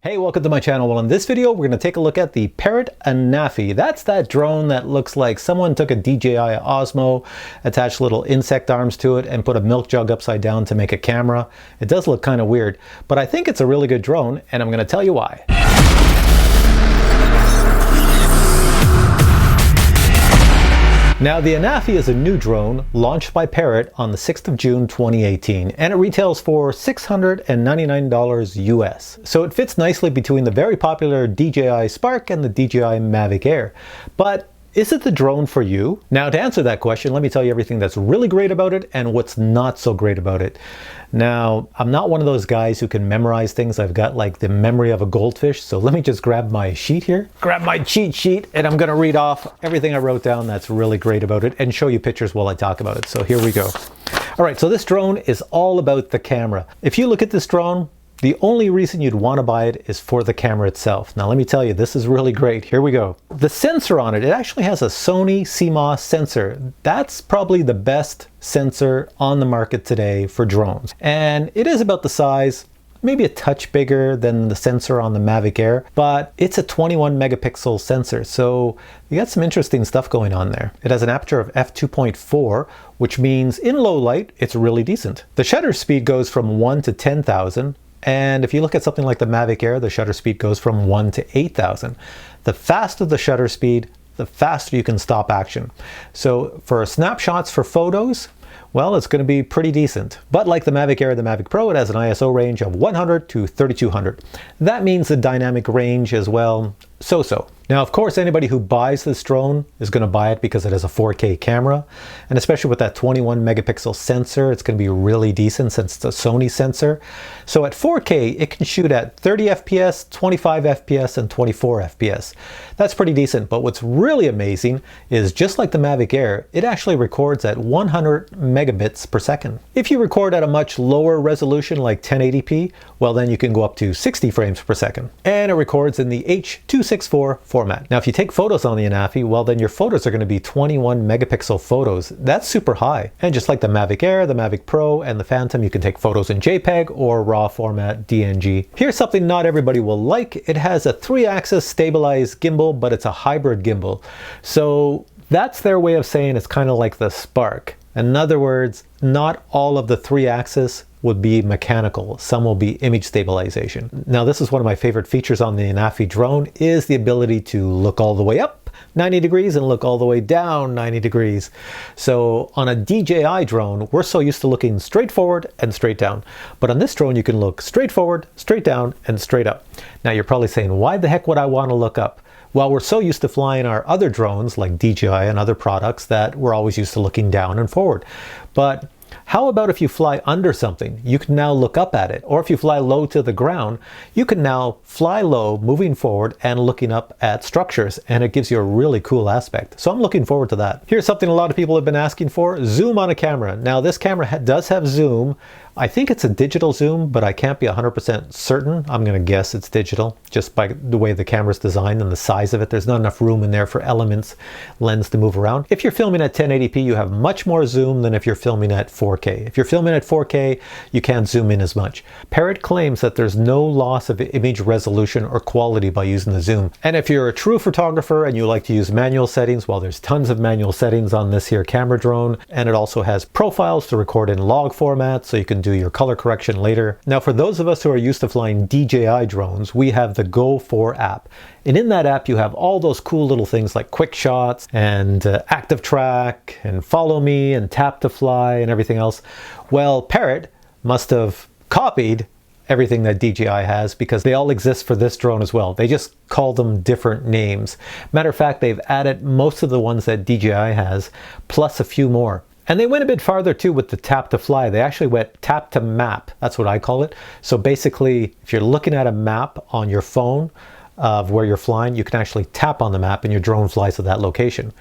Hey, welcome to my channel. Well, in this video, we're going to take a look at the Parrot Anafi. That's that drone that looks like someone took a DJI Osmo, attached little insect arms to it, and put a milk jug upside down to make a camera. It does look kind of weird, but I think it's a really good drone, and I'm going to tell you why. Now, the Anafi is a new drone launched by Parrot on the 6th of June 2018, and it retails for $699 US. So it fits nicely between the very popular DJI Spark and the DJI Mavic Air. But is it the drone for you? Now, to answer that question, let me tell you everything that's really great about it and what's not so great about it. Now, I'm not one of those guys who can memorize things. I've got like the memory of a goldfish. So let me just grab my sheet here, grab my cheat sheet, and I'm gonna read off everything I wrote down that's really great about it and show you pictures while I talk about it. So here we go. All right, so this drone is all about the camera. If you look at this drone, the only reason you'd want to buy it is for the camera itself. Now let me tell you, this is really great. Here we go. The sensor on it actually has a Sony CMOS sensor. That's probably the best sensor on the market today for drones. And it is about the size, maybe a touch bigger than the sensor on the Mavic Air, but it's a 21 megapixel sensor. So you got some interesting stuff going on there. It has an aperture of f2.4, which means in low light, it's really decent. The shutter speed goes from 1 to 10,000. And if you look at something like the Mavic Air, the shutter speed goes from 1 to 8,000. The faster the shutter speed, the faster you can stop action. So for snapshots for photos, well, it's going to be pretty decent. But like the Mavic Air and the Mavic Pro, it has an ISO range of 100 to 3200. That means the dynamic range as well, so-so. Now, of course, anybody who buys this drone is going to buy it because it has a 4K camera. And especially with that 21 megapixel sensor, it's going to be really decent since it's a Sony sensor. So at 4K, it can shoot at 30 FPS, 25 FPS, and 24 FPS. That's pretty decent. But what's really amazing is just like the Mavic Air, it actually records at 100 megabits per second. If you record at a much lower resolution like 1080p, well, then you can go up to 60 frames per second. And it records in the H.264 format. Now, if you take photos on the Anafi, well, then your photos are going to be 21 megapixel photos. That's super high. And just like the Mavic Air, the Mavic Pro, and the Phantom, you can take photos in JPEG or RAW format, DNG. Here's something not everybody will like. It has a 3-axis stabilized gimbal, but it's a hybrid gimbal. So that's their way of saying it's kind of like the Spark. In other words, not all of the 3-axis would be mechanical. Some will be image stabilization. Now, this is one of my favorite features on the Anafi drone is the ability to look all the way up 90 degrees and look all the way down 90 degrees. So on a DJI drone, we're so used to looking straight forward and straight down. But on this drone, you can look straight forward, straight down, and straight up. Now, you're probably saying, why the heck would I want to look up? Well, we're so used to flying our other drones like DJI and other products that we're always used to looking down and forward. But how about if you fly under something? You can now look up at it. Or if you fly low to the ground, you can now fly low, moving forward and looking up at structures. And it gives you a really cool aspect. So I'm looking forward to that. Here's something a lot of people have been asking for: zoom on a camera. Now, this camera does have zoom. I think it's a digital zoom, but I can't be 100% certain. I'm going to guess it's digital just by the way the camera's designed and the size of it. There's not enough room in there for elements, lens to move around. If you're filming at 1080p, you have much more zoom than if you're filming at 4K. If you're filming at 4K, you can't zoom in as much. Parrot claims that there's no loss of image resolution or quality by using the zoom. And if you're a true photographer and you like to use manual settings, well, there's tons of manual settings on this here camera drone. And it also has profiles to record in log format, so you can do your color correction later. Now, for those of us who are used to flying DJI drones, we have the Go 4 app. And in that app, you have all those cool little things like quick shots and active track and follow me and tap to fly and everything else. Well, Parrot must have copied everything that DJI has because they all exist for this drone as well. They just call them different names. Matter of fact, they've added most of the ones that DJI has, plus a few more. And they went a bit farther too with the tap to fly. They actually went tap to map. That's what I call it. So basically, if you're looking at a map on your phone of where you're flying, you can actually tap on the map and your drone flies to that location.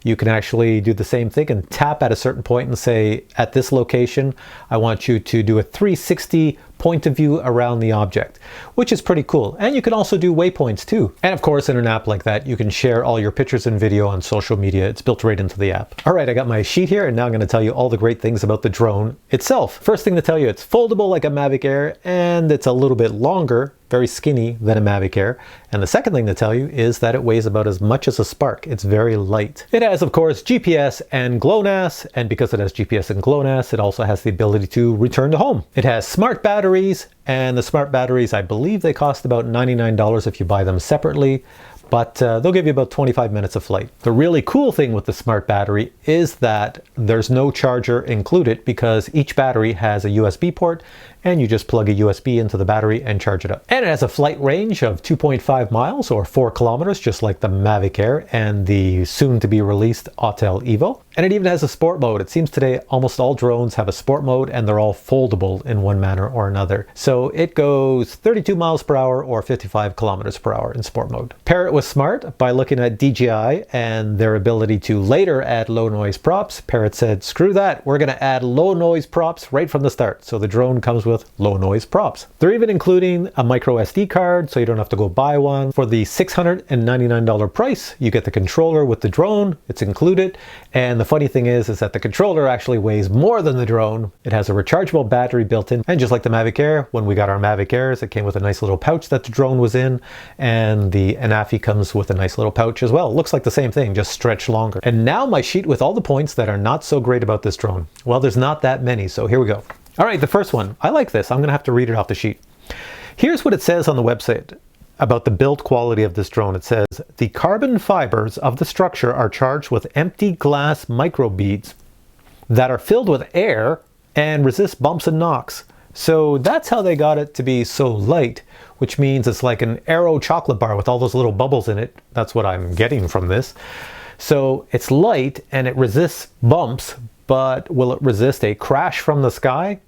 You can actually do the same thing and tap at a certain point and say, at this location, I want you to do a 360 point of view around the object, which is pretty cool. And you can also do waypoints too. And of course, in an app like that, you can share all your pictures and video on social media. It's built right into the app. All right, I got my sheet here, and now I'm going to tell you all the great things about the drone itself. First thing to tell you, it's foldable like a Mavic Air, and it's a little bit longer, very skinny, than a Mavic Air. And the second thing to tell you is that it weighs about as much as a Spark. It's very light. It has, of course, GPS and GLONASS, and because it has GPS and GLONASS, it also has the ability to return to home. It has smart batteries, and the smart batteries, I believe they cost about $99 if you buy them separately, but they'll give you about 25 minutes of flight. The really cool thing with the smart battery is that there's no charger included because each battery has a USB port, and you just plug a USB into the battery and charge it up. And it has a flight range of 2.5 miles or 4 kilometers, just like the Mavic Air and the soon-to-be released AUTEL EVO. And it even has a sport mode. It seems today almost all drones have a sport mode, and they're all foldable in one manner or another. So it goes 32 miles per hour or 55 kilometers per hour in sport mode. Parrot was smart by looking at DJI and their ability to later add low noise props. Parrot said, screw that, we're going to add low noise props right from the start. So the drone comes with low noise props. They're even including a micro SD card, so you don't have to go buy one. For the $699 price, you get the controller with the drone. It's included. And the funny thing is that the controller actually weighs more than the drone. It has a rechargeable battery built in. And just like the Mavic Air, when we got our Mavic Airs, it came with a nice little pouch that the drone was in. And the Anafi comes with a nice little pouch as well. It looks like the same thing, just stretched longer. And now my sheet with all the points that are not so great about this drone. Well, there's not that many, so here we go. All right, the first one. I like this. I'm going to have to read it off the sheet. Here's what it says on the website about the build quality of this drone. It says, the carbon fibers of the structure are charged with empty glass microbeads that are filled with air and resist bumps and knocks. So that's how they got it to be so light, which means it's like an Aero chocolate bar with all those little bubbles in it. That's what I'm getting from this. So it's light and it resists bumps, but will it resist a crash from the sky?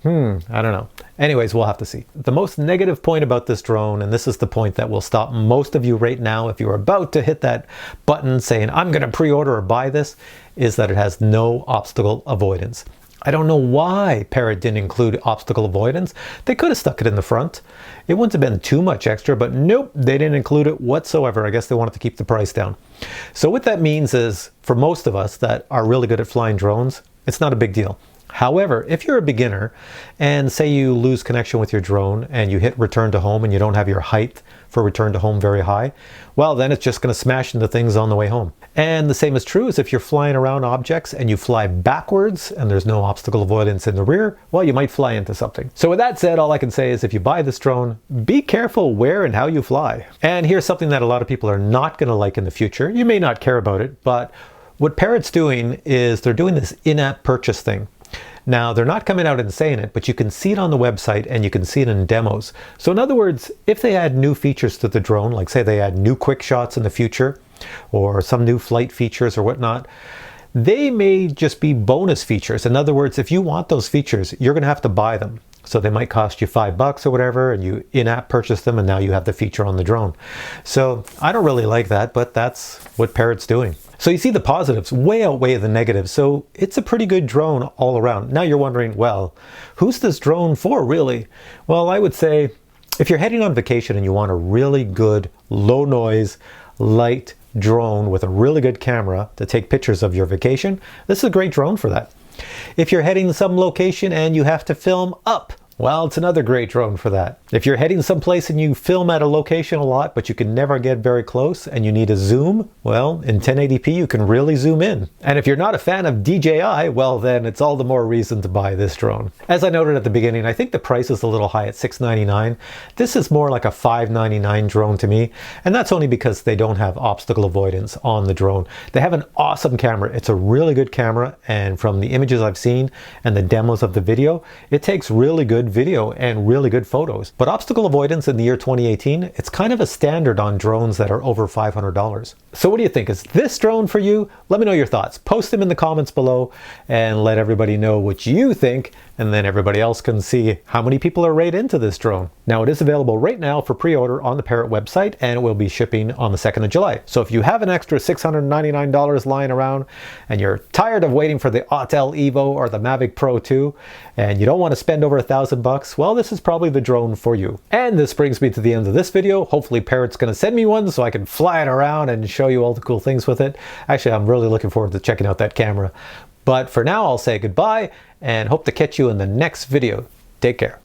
I don't know. Anyways, we'll have to see. The most negative point about this drone, and this is the point that will stop most of you right now if you're about to hit that button saying, I'm going to pre-order or buy this, is that it has no obstacle avoidance. I don't know why Parrot didn't include obstacle avoidance. They could have stuck it in the front. It wouldn't have been too much extra, but nope, they didn't include it whatsoever. I guess they wanted to keep the price down. So what that means is, for most of us that are really good at flying drones, it's not a big deal. However, if you're a beginner and say you lose connection with your drone and you hit return to home and you don't have your height for return to home very high, well, then it's just going to smash into things on the way home. And the same is true as if you're flying around objects and you fly backwards and there's no obstacle avoidance in the rear, well, you might fly into something. So with that said, all I can say is if you buy this drone, be careful where and how you fly. And here's something that a lot of people are not going to like in the future. You may not care about it, but what Parrot's doing is they're doing this in-app purchase thing. Now, they're not coming out and saying it, but you can see it on the website and you can see it in demos. So in other words, if they add new features to the drone, like say they add new quick shots in the future or some new flight features or whatnot, they may just be bonus features. In other words, if you want those features, you're going to have to buy them. So they might cost you $5 or whatever, and you in-app purchase them, and now you have the feature on the drone. So I don't really like that, but that's what Parrot's doing. So you see the positives way outweigh the negatives. So it's a pretty good drone all around. Now you're wondering, well, who's this drone for really? Well, I would say if you're heading on vacation and you want a really good, low noise, light drone with a really good camera to take pictures of your vacation, this is a great drone for that. If you're heading to some location and you have to film up, well, it's another great drone for that. If you're heading someplace and you film at a location a lot, but you can never get very close and you need a zoom, well, in 1080p you can really zoom in. And if you're not a fan of DJI, well, then it's all the more reason to buy this drone. As I noted at the beginning, I think the price is a little high at $699. This is more like a $599 drone to me, and that's only because they don't have obstacle avoidance on the drone. They have an awesome camera. It's a really good camera, and from the images I've seen and the demos of the video, it takes really good video and really good photos. But obstacle avoidance in the year 2018, it's kind of a standard on drones that are over $500. So what do you think? Is this drone for you? Let me know your thoughts. Post them in the comments below and let everybody know what you think. and then everybody else can see how many people are right into this drone. Now, it is available right now for pre-order on the Parrot website, and it will be shipping on the 2nd of July. So if you have an extra $699 lying around and you're tired of waiting for the AUTEL EVO or the Mavic Pro 2 and you don't want to spend over $1,000, well, this is probably the drone for you. And this brings me to the end of this video. Hopefully Parrot's going to send me one so I can fly it around and show you all the cool things with it. Actually, I'm really looking forward to checking out that camera. But for now, I'll say goodbye and hope to catch you in the next video. Take care.